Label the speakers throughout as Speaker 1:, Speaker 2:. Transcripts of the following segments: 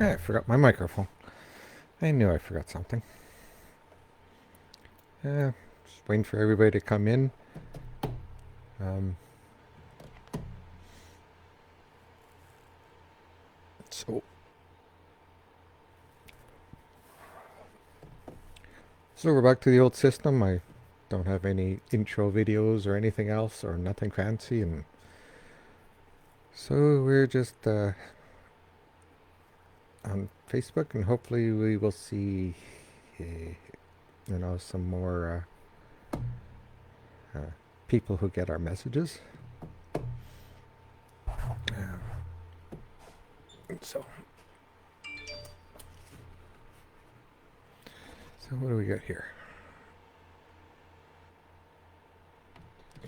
Speaker 1: I forgot my microphone. I knew I forgot something. Just waiting for everybody to come in. Um, so, so we're back to the old system. I don't have any intro videos or anything else or nothing fancy, and so we're just on Facebook, and hopefully we will see, some more people who get our messages. So, so what do we got here?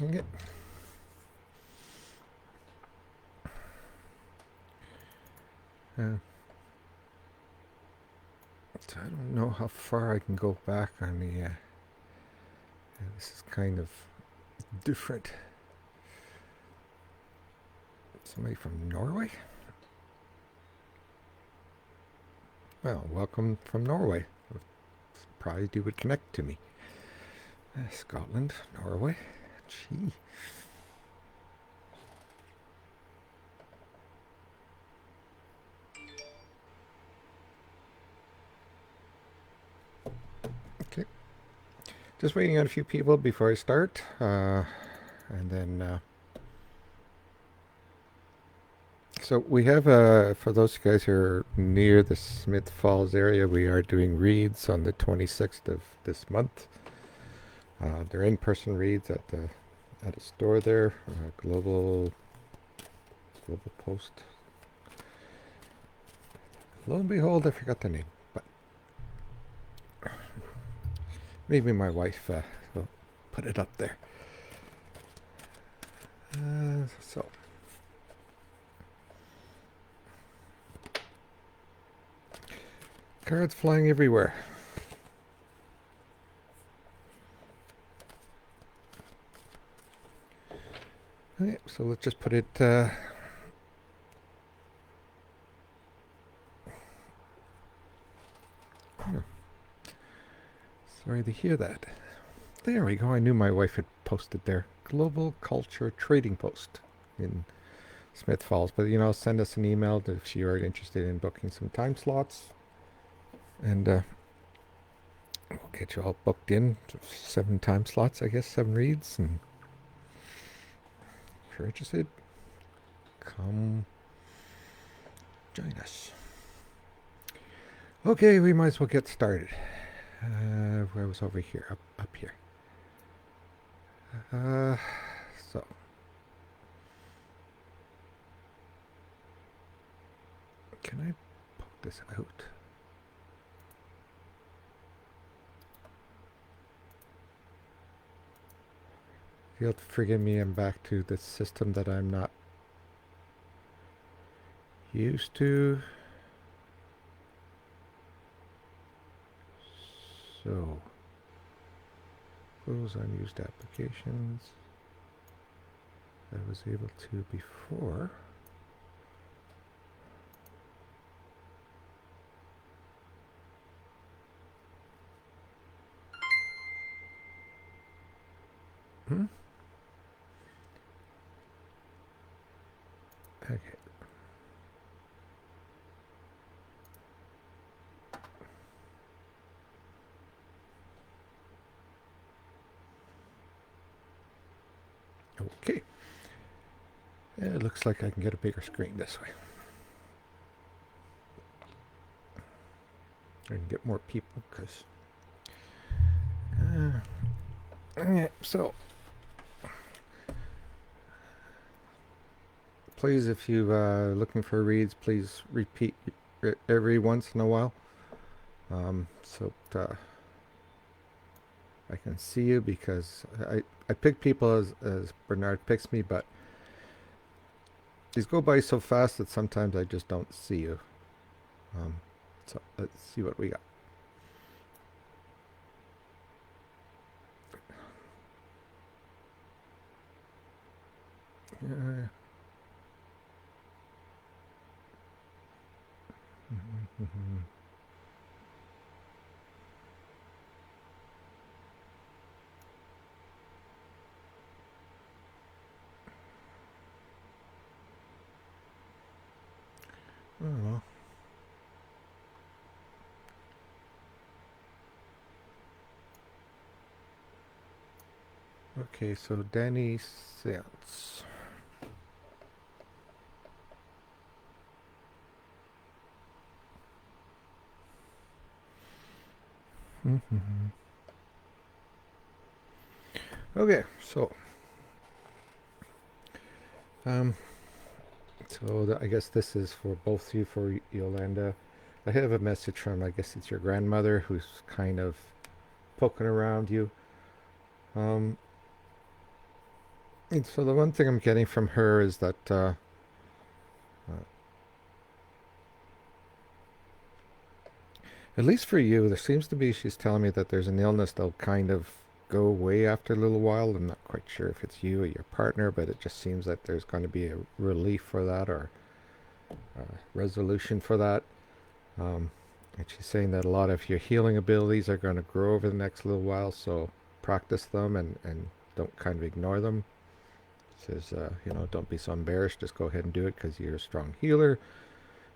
Speaker 1: Okay. So I don't know how far I can go back on the. This is kind of different. Somebody from Norway? Well, welcome from Norway. Surprised you would connect to me. Scotland, Norway. Gee. Okay. Just waiting on a few people before I start. And then. So we have, for those guys who are near the Smith Falls area, we are doing reads on the 26th of this month. They're in-person reads at a store there, Global Post. Lo and behold, I forgot the name, but maybe my wife will put it up there. So. Cards flying everywhere. Okay, so let's just put it. Sorry to hear that. There we go. I knew my wife had posted there. Global Culture Trading Post in Smith Falls. But, send us an email if you are interested in booking some time slots. And we'll get you all booked in. 7 time slots, I guess, 7 reads. And if you're interested, come join us. Okay, we might as well get started. Where was over here? Up here. So. Can I poke this out? You'll have to forgive me, I'm back to the system that I'm not used to. So, close unused applications. I was able to before. Okay. Okay. It looks like I can get a bigger screen this way. I can get more people because. Yeah, so. Please, if you are looking for reads, please repeat every once in a while. So I can see you, because I pick people as Bernard picks me, but these go by so fast that sometimes I just don't see you. So let's see what we got. Mm-hmm. Oh, okay, so Danny Seance. Mm-hmm. Okay, um, I guess this is for both of you, for Yolanda. I have a message from, I guess it's your grandmother, who's kind of poking around you. Um, and so the one thing I'm getting from her is that, at least for you, there seems to be, she's telling me that there's an illness that'll kind of go away after a little while. I'm not quite sure if it's you or your partner, but it just seems that there's going to be a relief for that, or a resolution for that. Um, and she's saying that a lot of your healing abilities are going to grow over the next little while, so practice them and don't kind of ignore them. She says, don't be so embarrassed. Just go ahead and do it because you're a strong healer.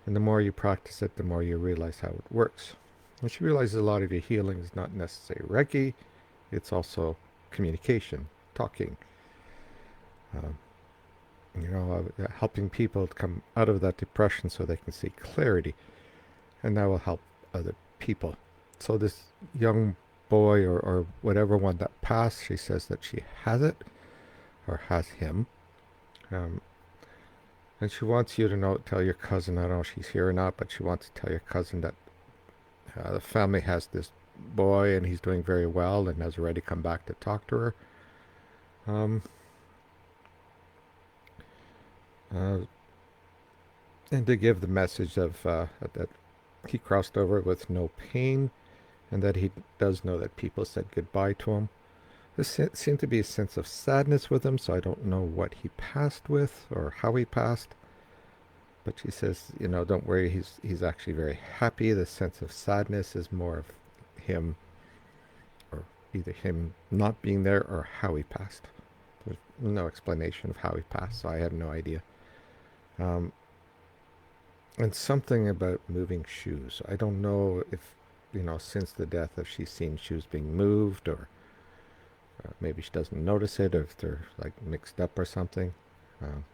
Speaker 1: And the more you practice it, the more you realize how it works. And she realizes a lot of your healing is not necessarily Reiki, it's also communication, talking, um, helping people to come out of that depression so they can see clarity. And that will help other people. So this young boy or whatever one that passed, she says that she has it or has him. Um, and she wants you to tell your cousin, I don't know if she's here or not, but she wants to tell your cousin that the family has this boy and he's doing very well and has already come back to talk to her. Um, uh, and to give the message of that he crossed over with no pain and that he does know that people said goodbye to him. There seemed to be a sense of sadness with him, so I don't know what he passed with or how he passed. But she says, don't worry, he's actually very happy. The sense of sadness is more of him, or either him not being there or how he passed. There's no explanation of how he passed, so I have no idea. Um, and something about moving shoes. I don't know if, since the death, if she's seen shoes being moved, or maybe she doesn't notice it, or if they're like mixed up or something. Um,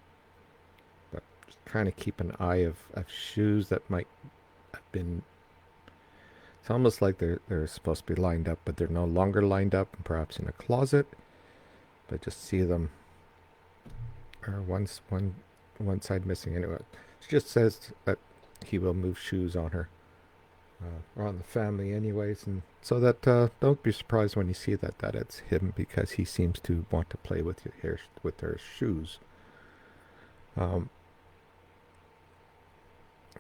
Speaker 1: but just kind of keep an eye of shoes that might have been. It's almost like they're supposed to be lined up, but they're no longer lined up, perhaps in a closet. But just see them, or one side missing. Anyway, she just says that he will move shoes on her, or on the family, anyways, and so that don't be surprised when you see that it's him, because he seems to want to play with your hair, with her shoes. Um,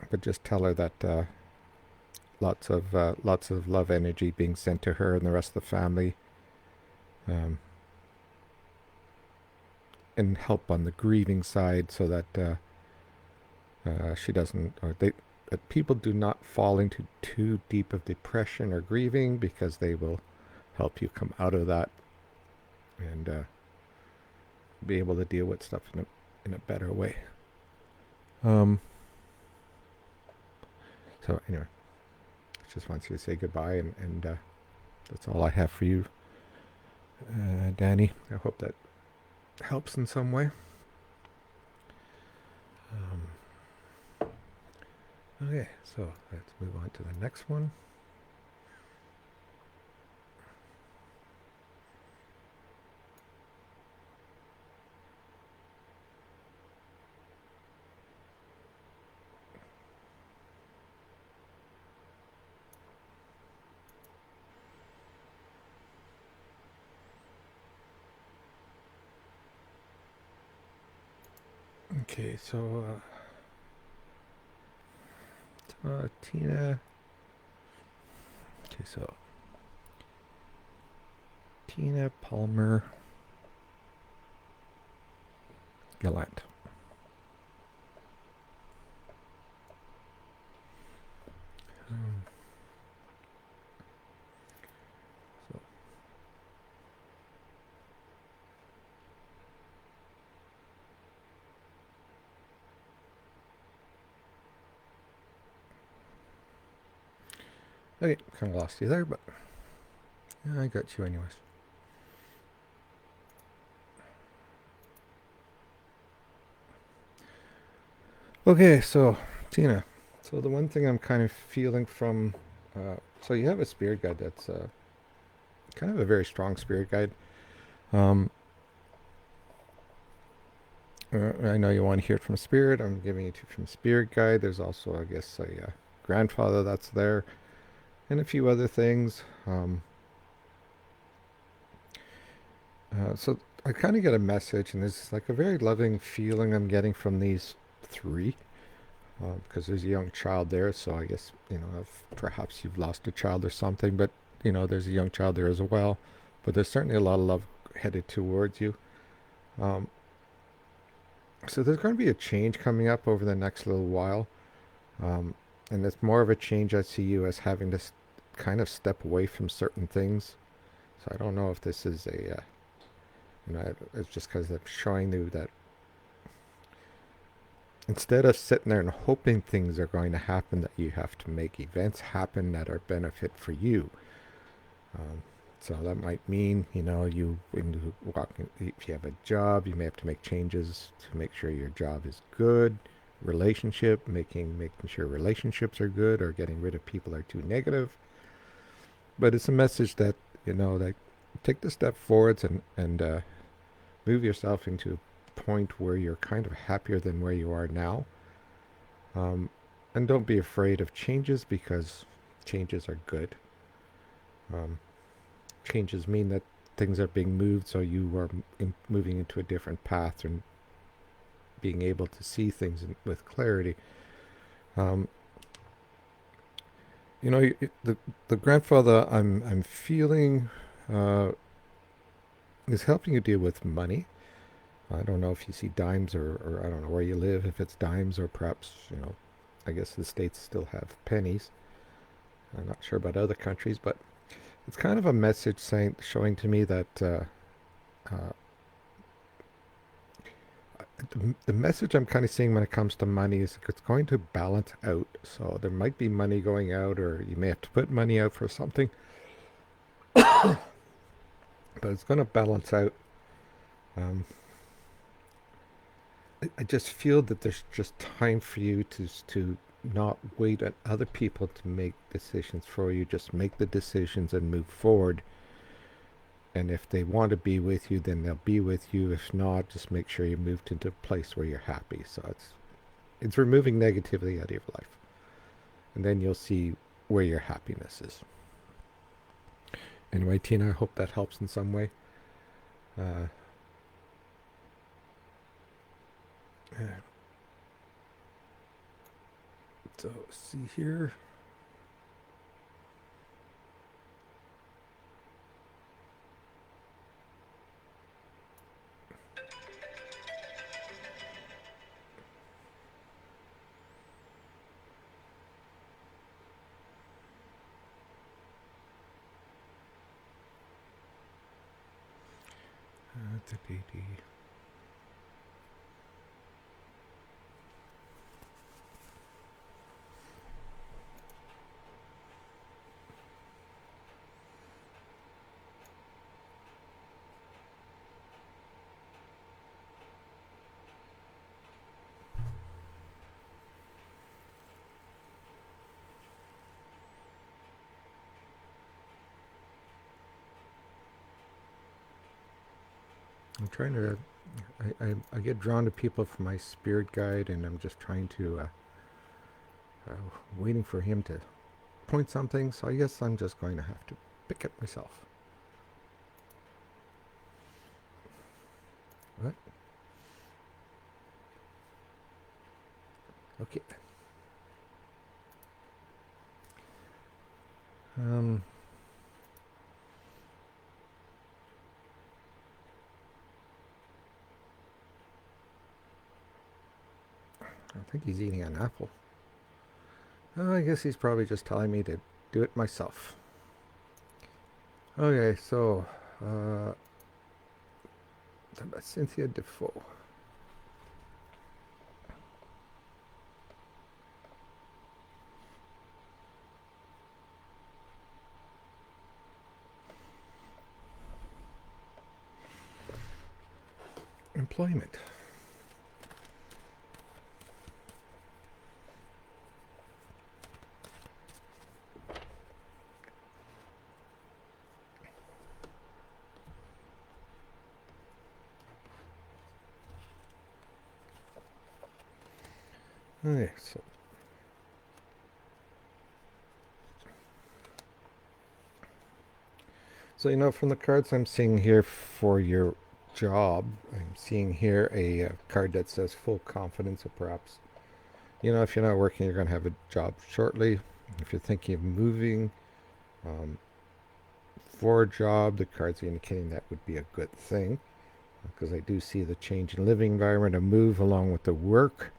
Speaker 1: but just tell her that lots of love energy being sent to her and the rest of the family, um, and help on the grieving side, so that she doesn't, or they, that people do not fall into too deep of depression or grieving, because they will help you come out of that and be able to deal with stuff in a better way. Um, so anyway, just wants you to say goodbye, and that's all I have for you, Danny. I hope that helps in some way. Okay, so let's move on to the next one. Okay, so Tina. Okay, so Tina Palmer Gallant. Okay, kind of lost you there, but yeah, I got you anyways. Okay, so Tina, so the one thing I'm kind of feeling from, so you have a spirit guide that's kind of a very strong spirit guide. Um, I know you want to hear it from spirit. I'm giving it to you from spirit guide. There's also, I guess, a grandfather that's there, and a few other things. So I kind of get a message, and there's like a very loving feeling I'm getting from these three, because there's a young child there. So I guess if perhaps you've lost a child or something, but there's a young child there as well. But there's certainly a lot of love headed towards you. Um, so there's going to be a change coming up over the next little while, um, and it's more of a change I see you as having to kind of step away from certain things. So I don't know if this is it's just because I'm showing you that instead of sitting there and hoping things are going to happen, that you have to make events happen that are benefit for you. Um, so that might mean, you when you walk in, if you have a job, you may have to make changes to make sure your job is good. Relationship, making sure relationships are good, or getting rid of people that are too negative. But it's a message that like take the step forwards and move yourself into a point where you're kind of happier than where you are now. Um, and don't be afraid of changes, because changes are good. Um, Changes mean that things are being moved, so you are moving into a different path and being able to see things with clarity. Um, the grandfather I'm feeling uh, is helping you deal with money. I don't know if you see dimes, or I don't know where you live, if it's dimes or perhaps, I guess the States still have pennies. I'm not sure about other countries, but it's kind of a message showing to me that uh, the message I'm kind of seeing when it comes to money is it's going to balance out. So there might be money going out, or you may have to put money out for something, but it's going to balance out. Um, I just feel that there's just time for you to not wait on other people to make decisions for you. Just make the decisions and move forward. And if they want to be with you, then they'll be with you. If not, just make sure you moved into a place where you're happy. So it's removing negativity out of your life, and then you'll see where your happiness is. Anyway, Tina, I hope that helps in some way. Uh, so see here. I'm trying to. I get drawn to people from my spirit guide, and I'm just trying to uh, waiting for him to point something. So I guess I'm just going to have to pick it myself. What? Okay. Um. I think he's eating an apple. I guess he's probably just telling me to do it myself. Okay, so uh, Cynthia Defoe. employment. Okay, so from the cards I'm seeing here for your job, I'm seeing here a card that says full confidence, or perhaps if you're not working, you're going to have a job shortly. If you're thinking of moving um, for a job, the cards are indicating that would be a good thing, because I do see the change in living environment, a move along with the work.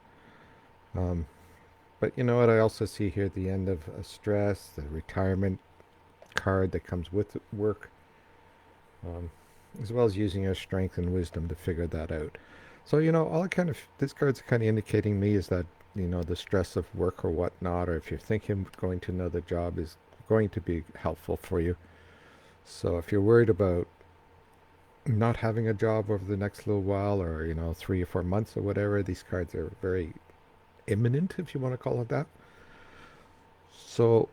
Speaker 1: But you know what? I also see here the end of a stress, the retirement card that comes with work, um, as well as using your strength and wisdom to figure that out. So this card's kind of indicating me is that the stress of work or whatnot, or if you're thinking of going to another job, is going to be helpful for you. So if you're worried about not having a job over the next little while, or 3 or 4 months or whatever, these cards are very imminent, if you want to call it that. So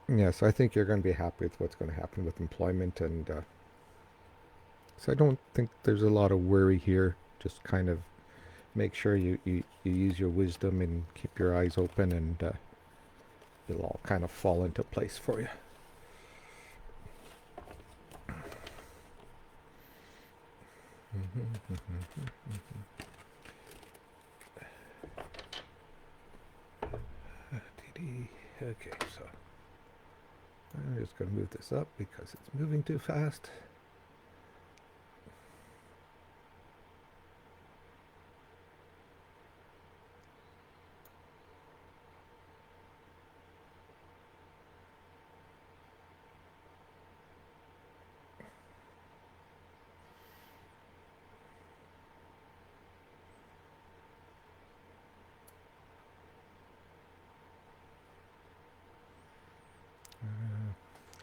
Speaker 1: yes, I think you're going to be happy with what's going to happen with employment, and so I don't think there's a lot of worry here. Just kind of make sure you use your wisdom and keep your eyes open, and it'll all kind of fall into place for you. Okay, so I'm just going to move this up because it's moving too fast.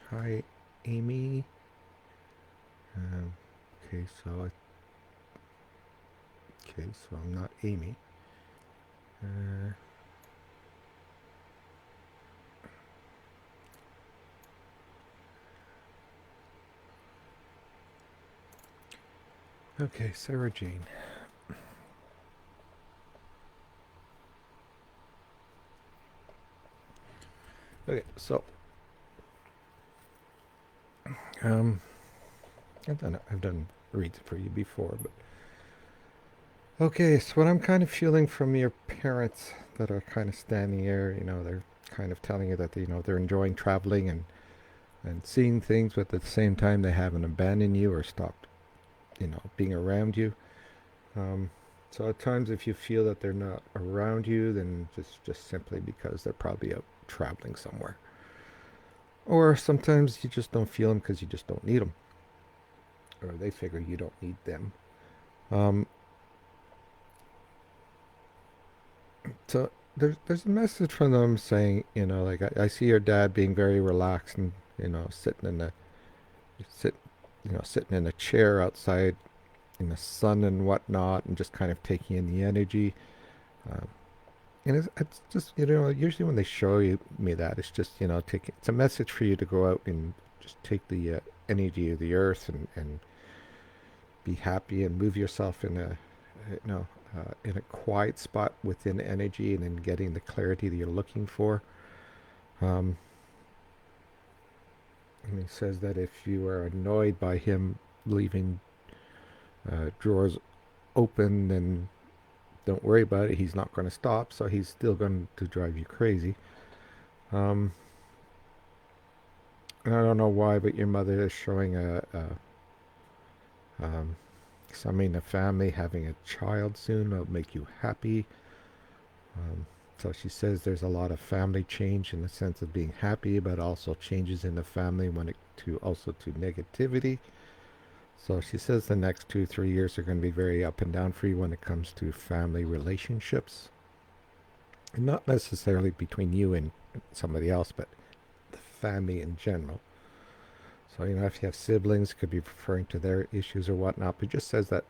Speaker 1: Hi, Amy. Okay, so I'm not Amy. Okay, Sarah Jane. Okay, so I've done reads for you before, but okay. So what I'm kind of feeling from your parents that are kind of standing here, they're kind of telling you that they're enjoying traveling and seeing things, but at the same time they haven't abandoned you or stopped, being around you. Um, so at times, if you feel that they're not around you, then just simply because they're probably out traveling somewhere. Or sometimes you just don't feel them because you just don't need them, or they figure you don't need them. Um, so there's a message from them saying, like I see your dad being very relaxed and sitting in the sit, sitting in a chair outside in the sun and whatnot, and just kind of taking in the energy. Um, and it's just usually when they show me that, it's just it's a message for you to go out and just take the energy of the earth, and be happy and move yourself in a quiet spot within energy, and then getting the clarity that you're looking for. Um, and he says that if you are annoyed by him leaving drawers open, then don't worry about it. He's not going to stop, so he's still going to drive you crazy. Um, and I don't know why, but your mother is showing something in a family, having a child soon will make you happy. Um, so she says there's a lot of family change in the sense of being happy, but also changes in the family when it to also to negativity. So she says the next 2 3 years are going to be very up and down for you when it comes to family relationships, and not necessarily between you and somebody else, but the family in general. So if you have siblings, it could be referring to their issues or whatnot. But it just says that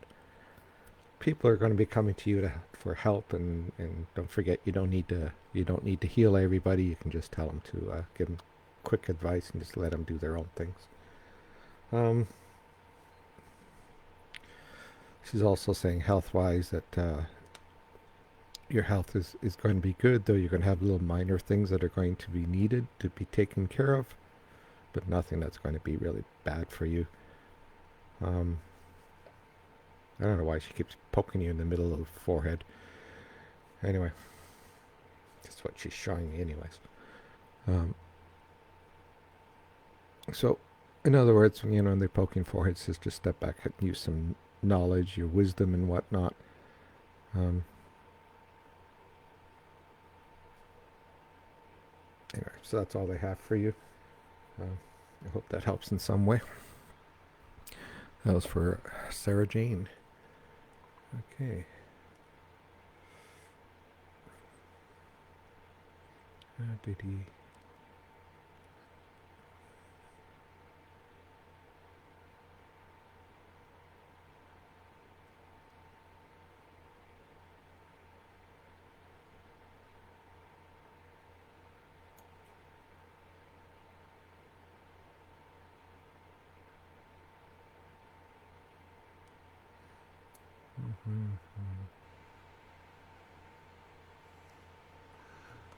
Speaker 1: people are going to be coming to you for help, and don't forget, you don't need to heal everybody. You can just tell them to give them quick advice and just let them do their own things. Um, she's also saying health-wise that your health is going to be good, though you're going to have little minor things that are going to be needed to be taken care of, but nothing that's going to be really bad for you. Um, I don't know why she keeps poking you in the middle of the forehead. Anyway, that's what she's showing me anyways. Um, so, in other words, when they're poking foreheads, just step back and use some knowledge, your wisdom and whatnot. Um, anyway, so that's all they have for you. I hope that helps in some way. That was for Sarah Jane. Okay. Did he...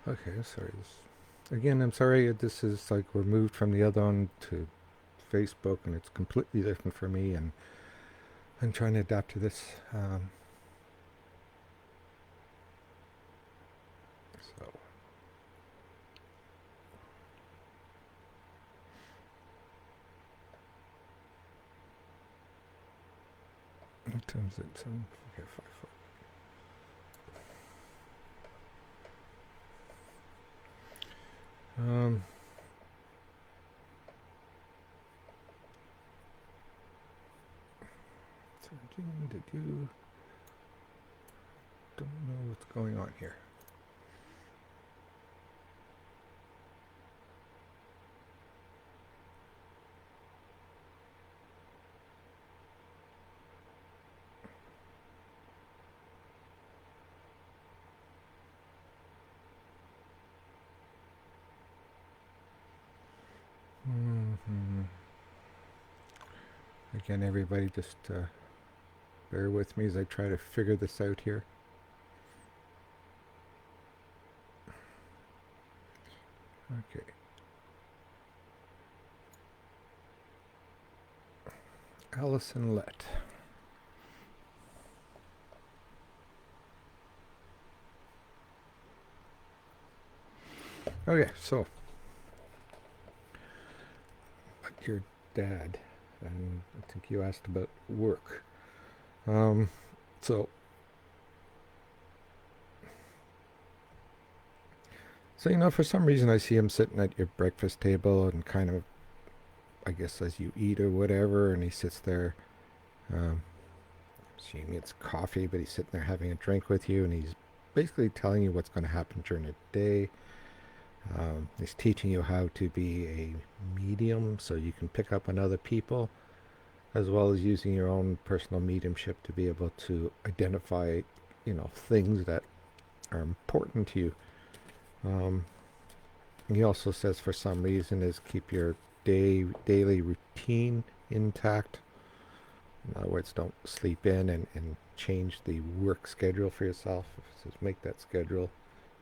Speaker 1: Okay, sorry. Again, I'm sorry. This is like we're moved from the other one to Facebook, and it's completely different for me, and I'm trying to adapt to this. So, what time is it? 7? Okay, 5 foot. Did you... Don't know what's going on here. Again, everybody just bear with me as I try to figure this out here. Okay. Allison Lett. Okay, so your dad, and I think you asked about work. So for some reason I see him sitting at your breakfast table and kind of, I guess, as you eat or whatever, and he sits there. Assuming it's coffee, but he's sitting there having a drink with you, and he's basically telling you what's going to happen during the day. He's teaching you how to be a medium so you can pick up on other people, as well as using your own personal mediumship to be able to identify, things that are important to you. He also says for some reason is keep your daily routine intact. In other words, don't sleep in and change the work schedule for yourself. It says make that schedule,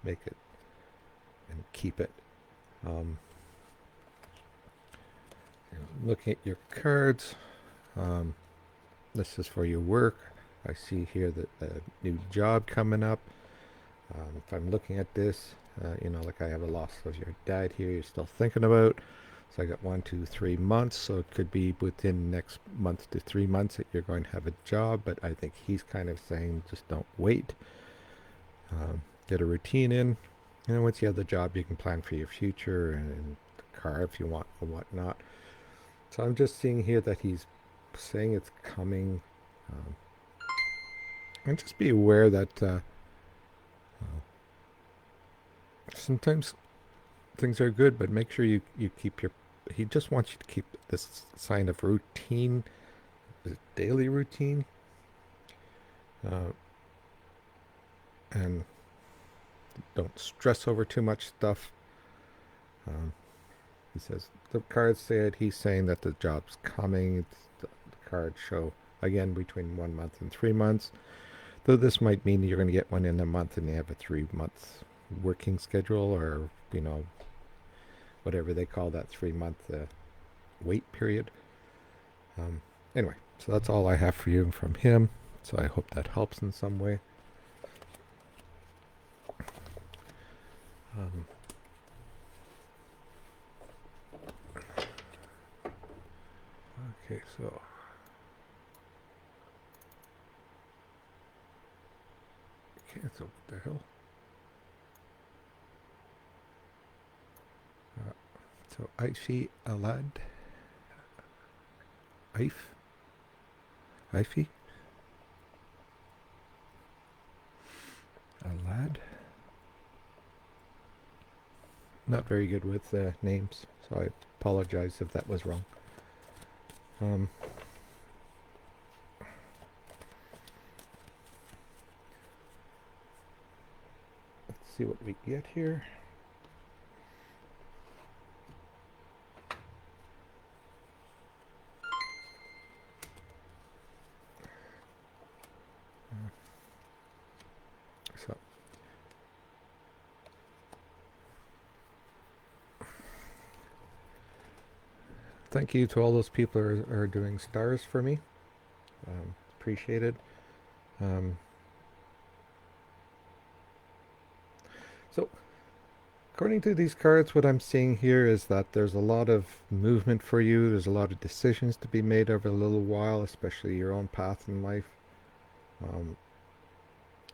Speaker 1: make it, and keep it. Looking at your cards, this is for your work. I see here that a new job coming up. If I'm looking at this, like I have a loss of your dad here you're still thinking about. So I got 1, 2, 3 months. So it could be within next month to 3 months that you're going to have a job. But I think he's kind of saying just don't wait. Get a routine in. And once you have the job, you can plan for your future and the car if you want or whatnot. So I'm just seeing here that he's saying it's coming. And just be aware that sometimes things are good, but make sure you keep your... He just wants you to keep this sign of routine, this daily routine. uh, and don't stress over too much stuff. Um, he says the cards said he's saying that the job's coming. The cards show again between 1 month and 3 months. Though this might mean you're going to get one in a month and you have a 3 month working schedule, or whatever they call that 3 month wait period. Um, anyway, so that's all I have for you from him. So I hope that helps in some way. Um, okay, so cancel. What the hell? Uh, so Ify Alad, Ify Alad. Not very good with names, so I apologize if that was wrong. Um, let's see what we get here. So thank you to all those people who are doing stars for me. Appreciated. Um, so according to these cards, what I'm seeing here is that there's a lot of movement for you. There's a lot of decisions to be made over a little while, especially your own path in life. Um,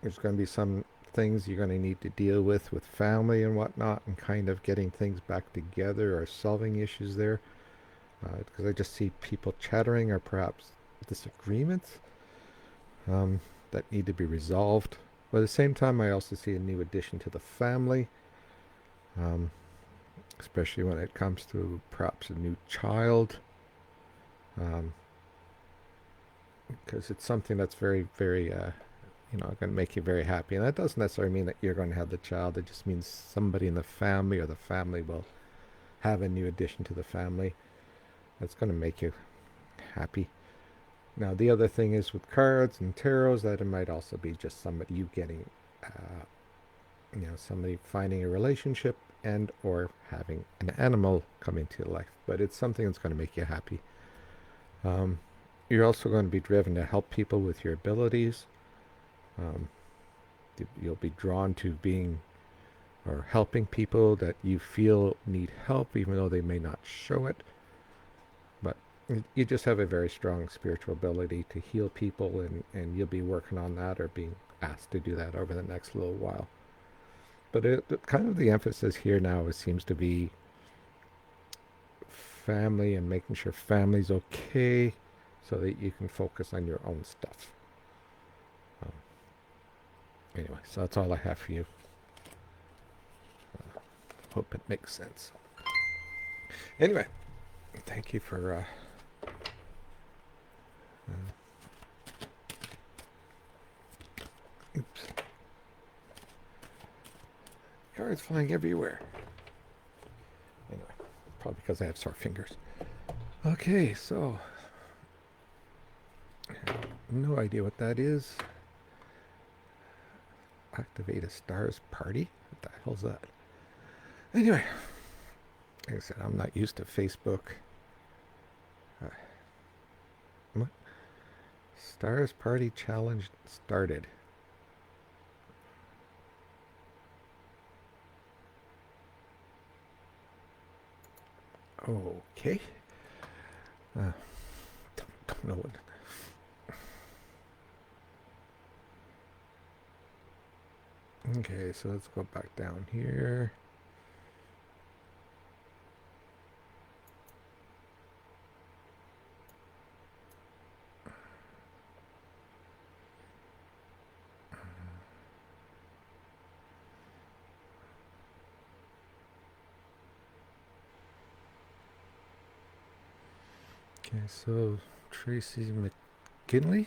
Speaker 1: there's going to be some things you're going to need to deal with family and whatnot, and kind of getting things back together or solving issues there. Because I just see people chattering or perhaps disagreements that need to be resolved. But at the same time, I also see a new addition to the family, um, especially when it comes to perhaps a new child, because it's something that's very, very, going to make you very happy. And that doesn't necessarily mean that you're going to have the child. It just means somebody in the family or the family will have a new addition to the family that's going to make you happy. Now, the other thing is with cards and tarots that it might also be just somebody you getting, somebody finding a relationship and or having an animal come into your life. But it's something that's going to make you happy. You're also going to be driven to help people with your abilities. You'll be drawn to being or helping people that you feel need help, even though they may not show it. But you just have a very strong spiritual ability to heal people, and you'll be working on that or being asked to do that over the next little while. But kind of the emphasis here now seems to be family and making sure family's okay so that you can focus on your own stuff. Anyway, so that's all I have for you. Hope it makes sense. Anyway, thank you for oops. Cards flying everywhere. Anyway, probably because I have sore fingers. Okay, so no idea what that is. Activate a stars party? What the hell's that? Anyway, like I said, I'm not used to Facebook. What? Stars party challenge started. Okay. Don't know what. Okay, so let's go back down here. Okay, so Tracy McKinley.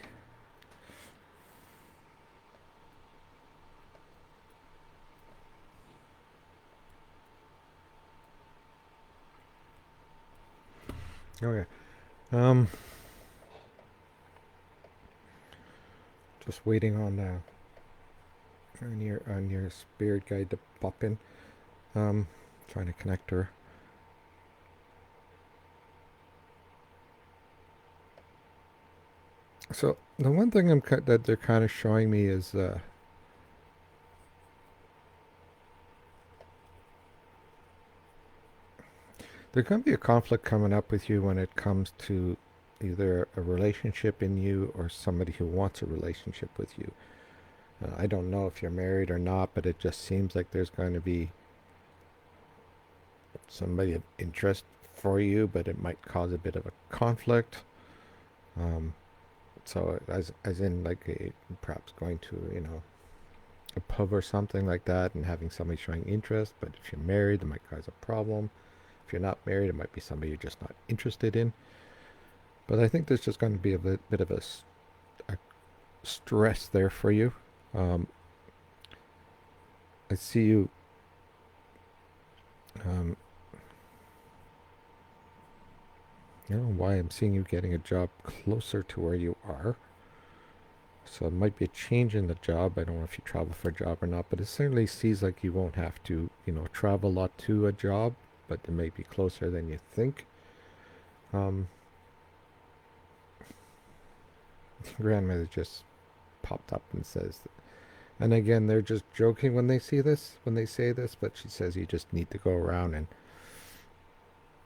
Speaker 1: Oh yeah. Um, just waiting on your spirit guide to pop in. Um, trying to connect her. So the one thing that they're kind of showing me is there's going to be a conflict coming up with you when it comes to either a relationship in you or somebody who wants a relationship with you. I don't know if you're married or not, but it just seems like there's going to be somebody of interest for you, but it might cause a bit of a conflict. Um, so as in like perhaps going to a pub or something like that and having somebody showing interest. But if you're married, it might cause a problem. If you're not married, it might be somebody you're just not interested in. But I think there's just going to be a bit of a stress there for you. Um, I see you. Um, I don't know why I'm seeing you getting a job closer to where you are. So it might be a change in the job. I don't know if you travel for a job or not, but it certainly seems like you won't have to, travel a lot to a job, but it may be closer than you think. Um, grandmother just popped up and says, and again, they're just joking when they say this, but she says you just need to go around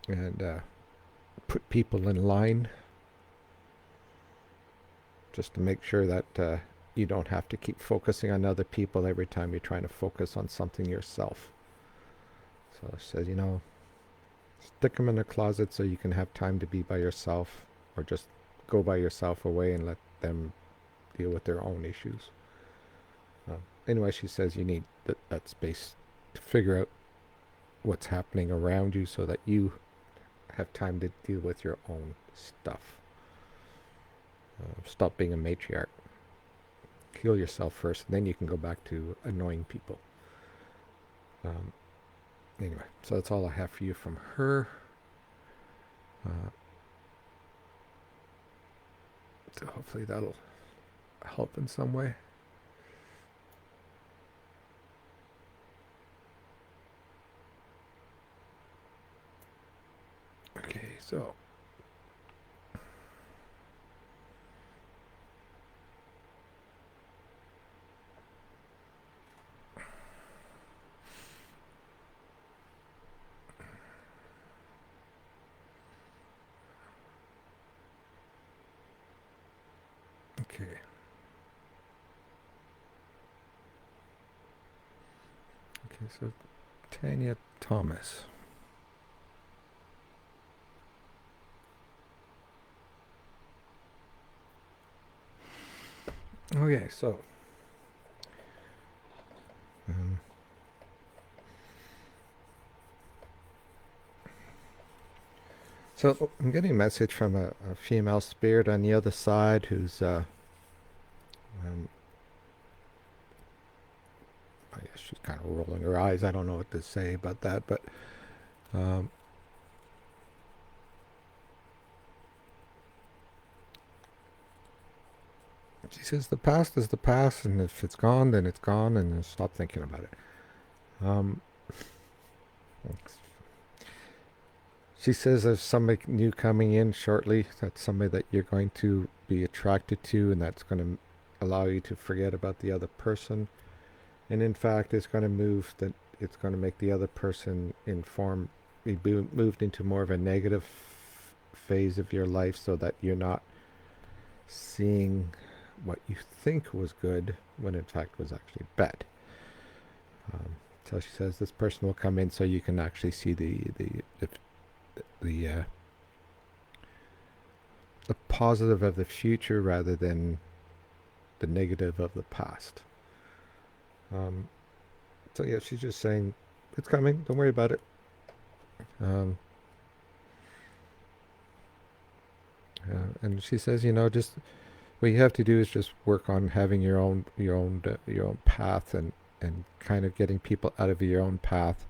Speaker 1: and put people in line just to make sure that you don't have to keep focusing on other people every time you're trying to focus on something yourself. So she says, stick them in a closet so you can have time to be by yourself, or just go by yourself away and let them deal with their own issues. Anyway, she says you need that space to figure out what's happening around you so that you have time to deal with your own stuff. Stop being a matriarch. Heal yourself first, and then you can go back to annoying people. Um, anyway, so that's all I have for you from her. Uh, so hopefully that'll help in some way. Okay, so okay, so Tanya Thomas. Okay, um, so I'm getting a message from a female spirit on the other side who's um, I guess she's kind of rolling her eyes. I don't know what to say about that, but um, she says the past is the past, and if it's gone, then it's gone, and stop thinking about it. Um, she says there's somebody new coming in shortly. That's somebody that you're going to be attracted to, and that's going to allow you to forget about the other person. And in fact, it's going to move that it's going to make the other person be moved into more of a negative phase of your life, so that you're not seeing what you think was good when in fact was actually bad. So she says this person will come in so you can actually see the the positive of the future rather than the negative of the past. Um, so yeah, she's just saying it's coming. Don't worry about it. Um, and she says, just what you have to do is just work on having your own path, and kind of getting people out of your own path.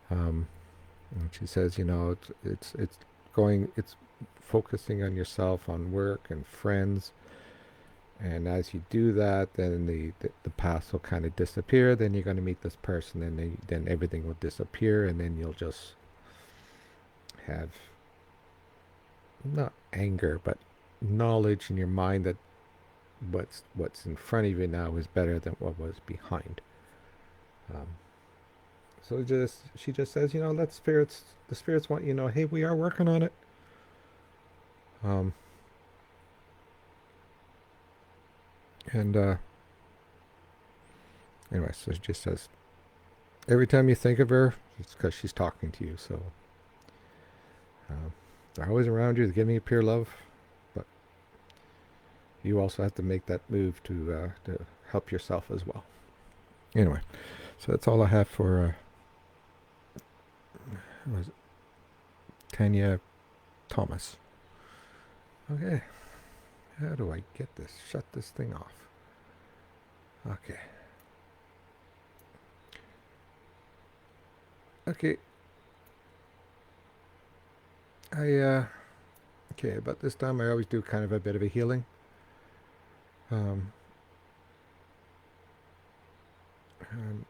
Speaker 1: And she says, it's focusing on yourself, on work and friends. And as you do that, then the past will kind of disappear. Then you're going to meet this person, and then everything will disappear, and then you'll just have not anger, but knowledge in your mind that what's in front of you now is better than what was behind. Um, so she just says, let the spirits want you to know, hey, we are working on it. Um, and anyway, so she just says, every time you think of her, it's because she's talking to you. So they're always around you. They're giving you pure love, but you also have to make that move to help yourself as well. Anyway, so that's all I have for was it? Tanya Thomas. Okay, how do I get this? Shut this thing off. Okay. Okay. Okay, about this time I always do kind of a bit of a healing. Um, um,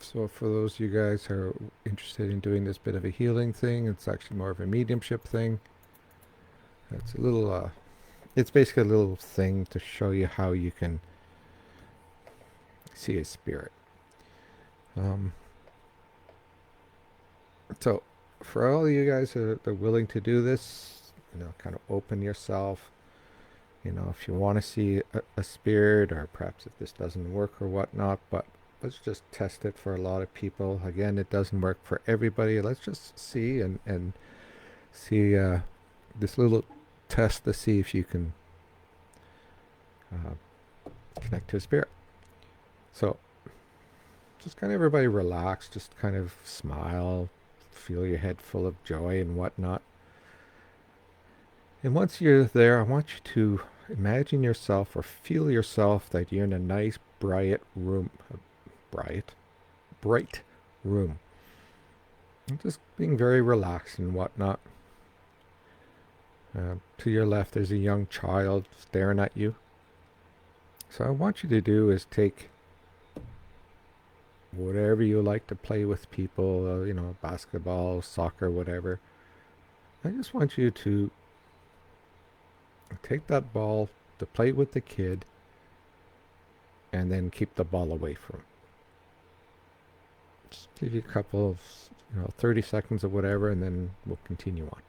Speaker 1: so for those of you guys who are interested in doing this bit of a healing thing, it's actually more of a mediumship thing. It's a little, it's basically a little thing to show you how you can see a spirit. Um, so for all of you guys who are willing to do this, kind of open yourself. If you want to see a spirit, or perhaps if this doesn't work or whatnot, but let's just test it for a lot of people. Again, it doesn't work for everybody. Let's just see and see this little test to see if you can connect to a spirit. So just kind of everybody relax, just kind of smile, feel your head full of joy and whatnot. And once you're there, I want you to imagine yourself or feel yourself that you're in a nice bright room, bright room. And just being very relaxed and whatnot. To your left, there's a young child staring at you. So I want you to do is take whatever you like to play with people, basketball, soccer, whatever. I just want you to take that ball to play with the kid and then keep the ball away from him. Just give you a couple of, 30 seconds or whatever, and then we'll continue on.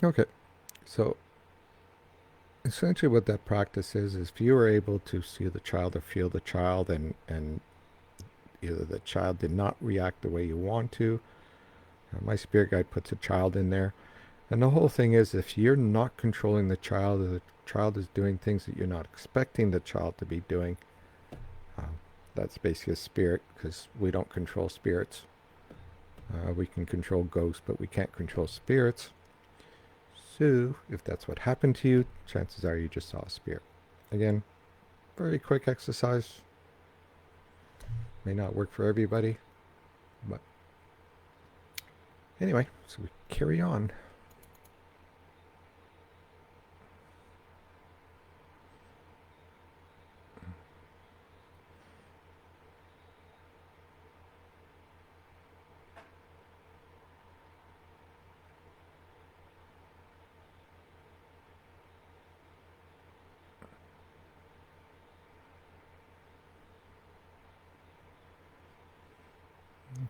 Speaker 1: Okay, so essentially what that practice is if you are able to see the child or feel the child, and either the child did not react the way you want to, my spirit guide puts a child in there. And the whole thing is, if you're not controlling the child, or the child is doing things that you're not expecting the child to be doing, that's basically a spirit, because we don't control spirits. We can control ghosts, but we can't control spirits. So, if that's what happened to you, chances are you just saw a spirit. Again, very quick exercise. May not work for everybody, but anyway, so we carry on.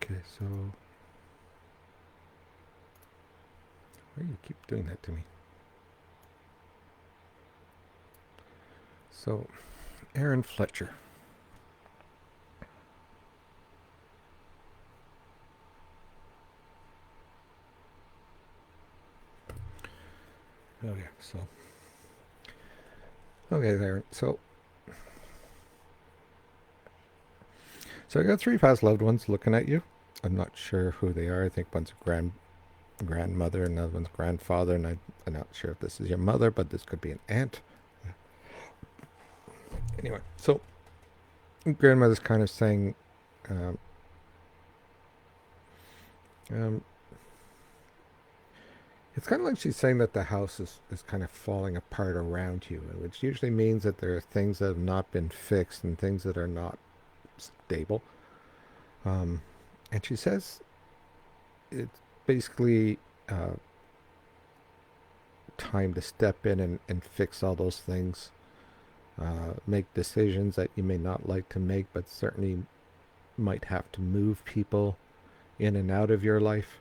Speaker 1: Okay, so why do you keep doing that to me? So, Aaron Fletcher. Okay, so Okay, there. So I got three past loved ones looking at you. I'm not sure who they are. I think one's a grandmother, another one's grandfather, and I'm not sure if this is your mother, but this could be an aunt. Anyway, so grandmother's kind of saying, um, um, it's kind of like she's saying that the house is kind of falling apart around you, which usually means that there are things that have not been fixed and things that are not stable. Um, and she says it's basically uh, time to step in and fix all those things. Make decisions that you may not like to make, but certainly might have to move people in and out of your life.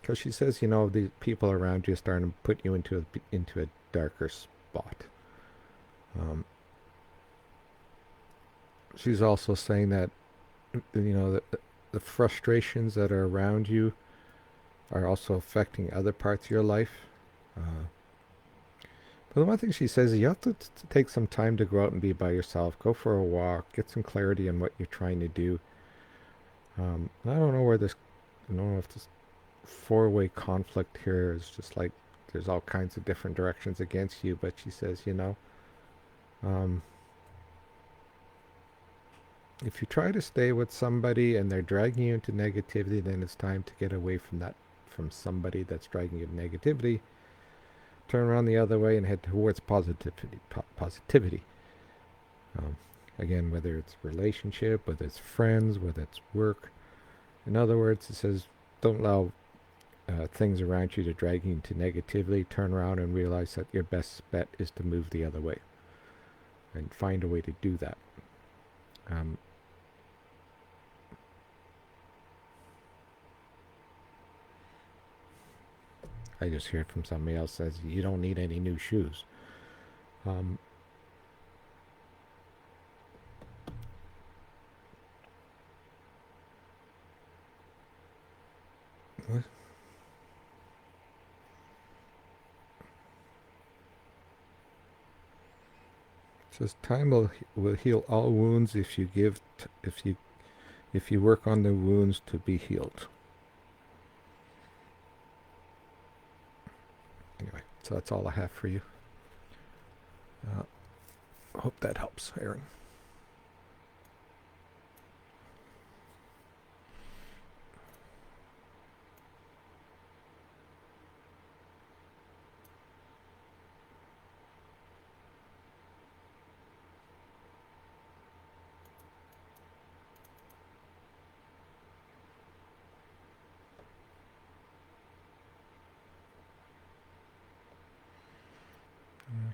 Speaker 1: Because she says, the people around you are starting to put you into a darker spot. Um, she's also saying that the frustrations that are around you are also affecting other parts of your life. Uh, but the one thing she says is you have to take some time to go out and be by yourself. Go for a walk. Get some clarity on what you're trying to do. I don't know where this. I don't know if this four-way conflict here is just like there's all kinds of different directions against you. But she says, um, if you try to stay with somebody and they're dragging you into negativity, then it's time to get away from that, from somebody that's dragging you to negativity. Turn around the other way and head towards positivity. Um, Again, whether it's relationship, whether it's friends, whether it's work. In other words, it says don't allow things around you to drag you into negativity. Turn around and realize that your best bet is to move the other way and find a way to do that. Um, I just heard from somebody else says you don't need any new shoes. Um, what? It says time will heal all wounds if you if you work on the wounds to be healed. Anyway, so that's all I have for you. Hope that helps, Aaron.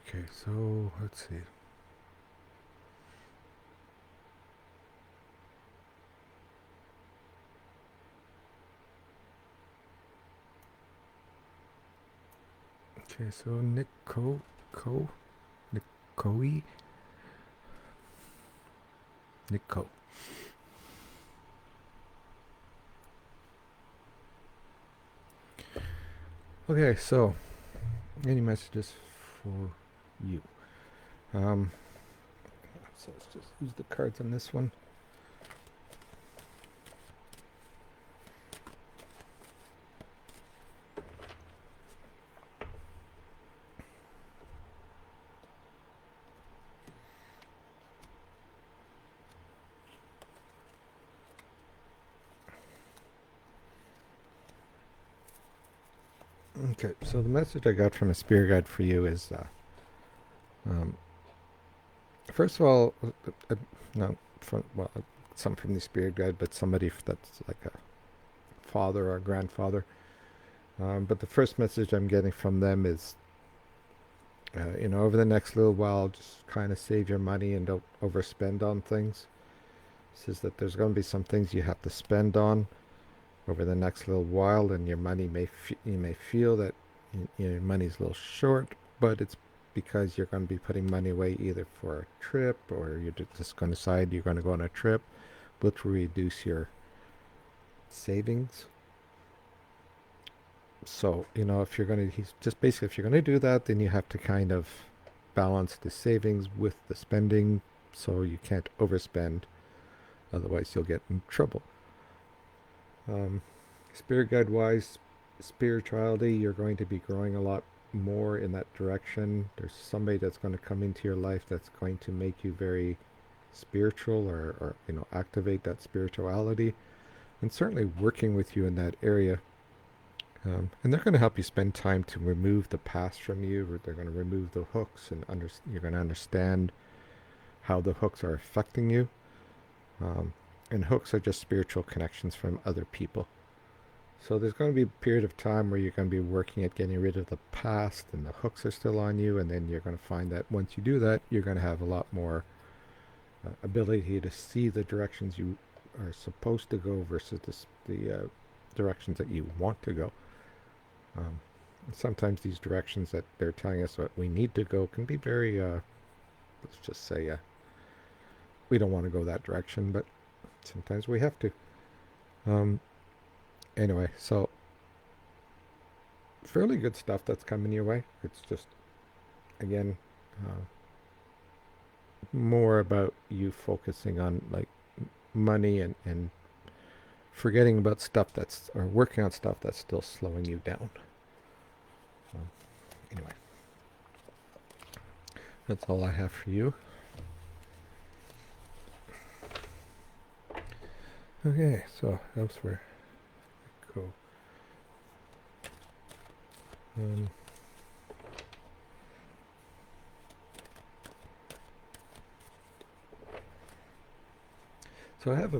Speaker 1: Okay, so let's see. Okay, so Nikoi, Nico. Okay, so any messages for you? Um, so let's just use the cards on this one. Okay, so the message I got from a spirit guide for you is, um, first of all, no, some from the spirit guide, but somebody that's like a father or a grandfather. But the first message I'm getting from them is, over the next little while, just kind of save your money and don't overspend on things. It says that there's going to be some things you have to spend on over the next little while, and your money you may feel that your money's a little short, but it's because you're going to be putting money away either for a trip or you're just going to decide you're going to go on a trip, which will reduce your savings. So if you're going to, he's just basically, if you're going to do that, then you have to kind of balance the savings with the spending so you can't overspend. Otherwise, you'll get in trouble. Spirit guide wise, spirituality, you're going to be growing a lot more in that direction. There's somebody that's going to come into your life that's going to make you very spiritual, or activate that spirituality, and certainly working with you in that area. And they're going to help you spend time to remove the past from you, or they're going to remove the hooks, and you're going to understand how the hooks are affecting you. And hooks are just spiritual connections from other people. So there's going to be a period of time where you're going to be working at getting rid of the past, and the hooks are still on you, and then you're going to find that once you do that, you're going to have a lot more ability to see the directions you are supposed to go versus the directions that you want to go. Sometimes these directions that they're telling us what we need to go can be very, let's just say, we don't want to go that direction, but sometimes we have to. Anyway, so fairly good stuff that's coming your way. It's just, again, more about you focusing on like money, and forgetting about stuff or working on stuff that's still slowing you down. Anyway, that's all I have for you. Okay, so elsewhere. Cool. So I have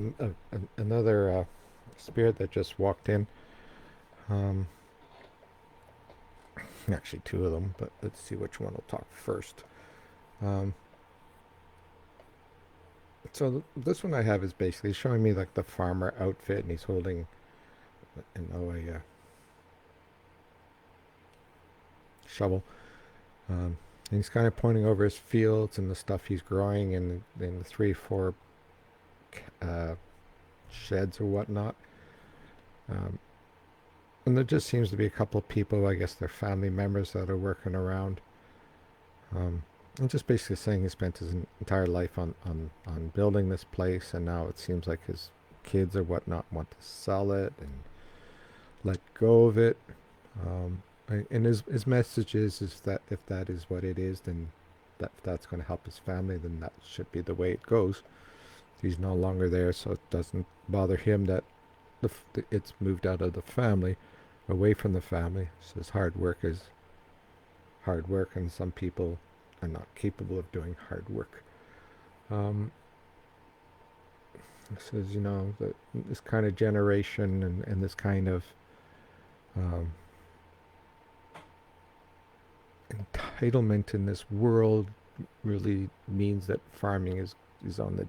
Speaker 1: another spirit that just walked in. Actually, two of them, but let's see which one will talk first. So this one I have is basically showing me like the farmer outfit, and he's holding, a shovel. And he's kind of pointing over his fields and the stuff he's growing, and the 3-4 sheds or whatnot. And there just seems to be a couple of people, I guess they're family members, that are working around. And just basically saying he spent his entire life on building this place, and now it seems like his kids or whatnot want to sell it and let go of it. And his message is that if that is what it is, then that's going to help his family, then that should be the way it goes. He's no longer there, so it doesn't bother him that it's moved out of the family, away from the family. Says hard work is hard work, and some people are not capable of doing hard work. Says, that this kind of generation and this kind of entitlement in this world really means that farming is on the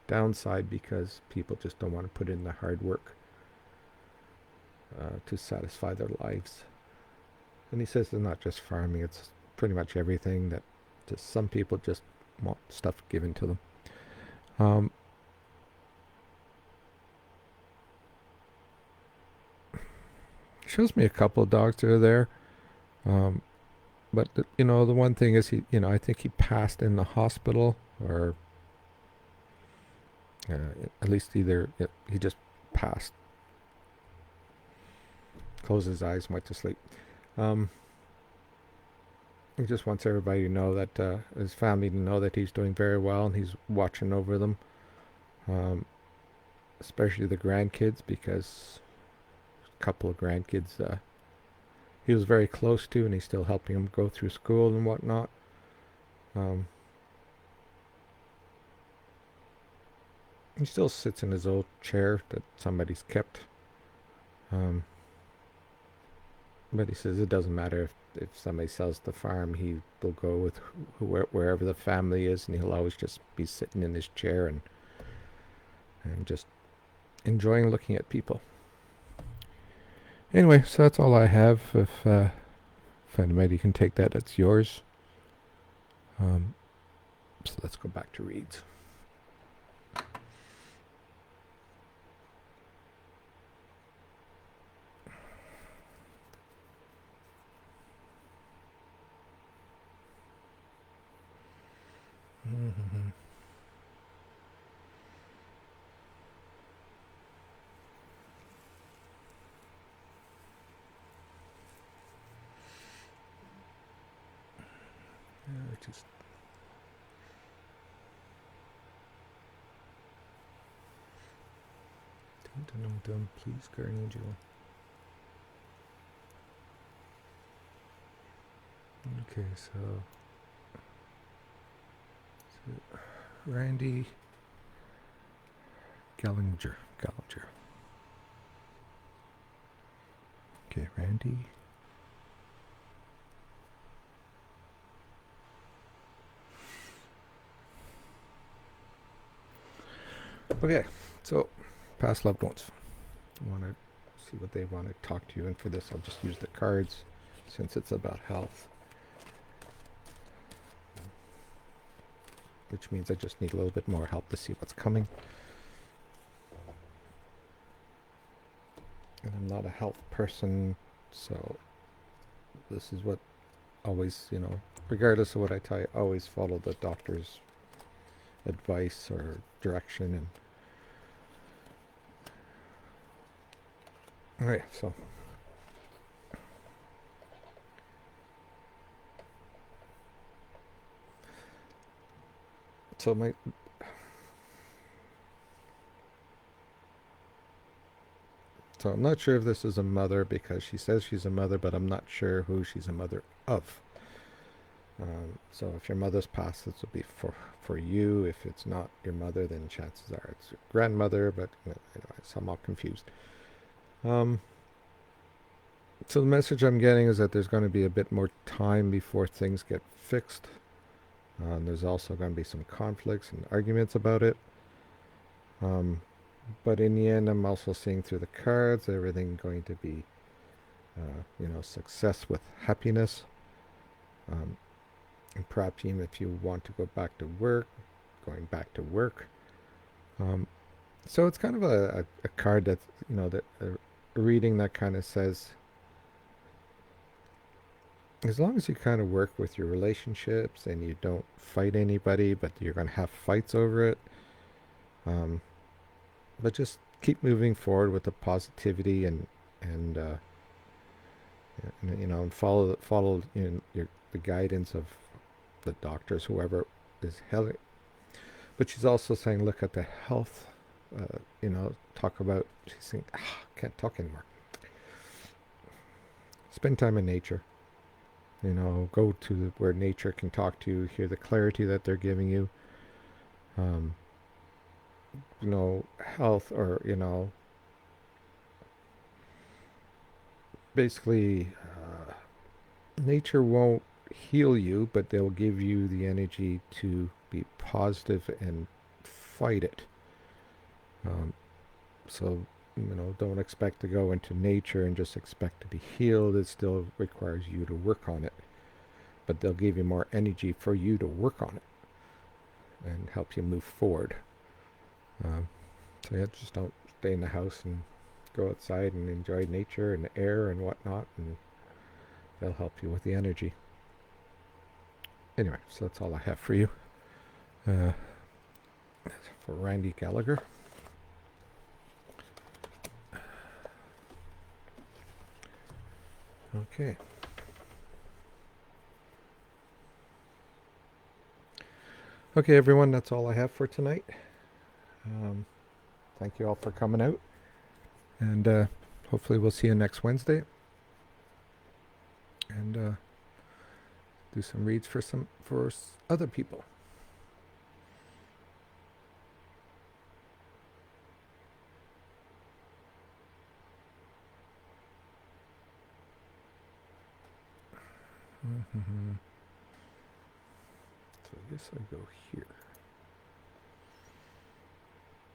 Speaker 1: downside, because people just don't want to put in the hard work to satisfy their lives. And he says it's not just farming, it's pretty much everything, that just some people just want stuff given to them. Shows me a couple of dogs that are there. But the one thing is, I think he passed in the hospital, or at least he just passed. Closed his eyes and went to sleep. He just wants everybody to know that, his family to know that he's doing very well, and he's watching over them. Especially the grandkids, because a couple of grandkids he was very close to, and he's still helping them go through school and whatnot. He still sits in his old chair that somebody's kept. But he says it doesn't matter if somebody sells the farm, he will go with wherever the family is, and he'll always just be sitting in his chair and just enjoying looking at people. Anyway, so that's all I have. If anybody can take that, that's yours. So let's go back to reads. Mm-hmm. Just dum, please, Guardian Angel. Okay, so Randy Gallinger. Okay, Randy. Okay, so past loved ones. I want to see what they want to talk to you, and for this, I'll just use the cards since it's about health, which means I just need a little bit more help to see what's coming. And I'm not a health person, so this is what always, regardless of what I tell you, always follow the doctor's advice or direction. And all right, so my so I'm not sure if this is a mother because she says she's a mother, but I'm not sure who she's a mother of. So if your mother's passed, this will be for you. If it's not your mother, then chances are it's your grandmother. But anyways, I'm all confused. So the message I'm getting is that there's going to be a bit more time before things get fixed. There's also going to be some conflicts and arguments about it. But in the end, I'm also seeing through the cards everything going to be, success with happiness. And perhaps even if you want to go back to work, going back to work. So it's kind of a card that, that a reading that kind of says, as long as you kind of work with your relationships and you don't fight anybody, but you're going to have fights over it. But just keep moving forward with the positivity and and follow the guidance of the doctors, whoever is helping. But she's also saying, look at the health. Talk about. She's saying, can't talk anymore. Spend time in nature. Go to where nature can talk to you, hear the clarity that they're giving you. Health or, basically, nature won't heal you, but they'll give you the energy to be positive and fight it. So, don't expect to go into nature and just expect to be healed. It still requires you to work on it. But they'll give you more energy for you to work on it and help you move forward. So yeah, just don't stay in the house and go outside and enjoy nature and the air and whatnot, and they'll help you with the energy. Anyway, so that's all I have for you. For Randy Gallagher. Okay. Okay, everyone, that's all I have for tonight. Thank you all for coming out. And hopefully we'll see you next Wednesday. And do some reads for other people. So I guess I go here.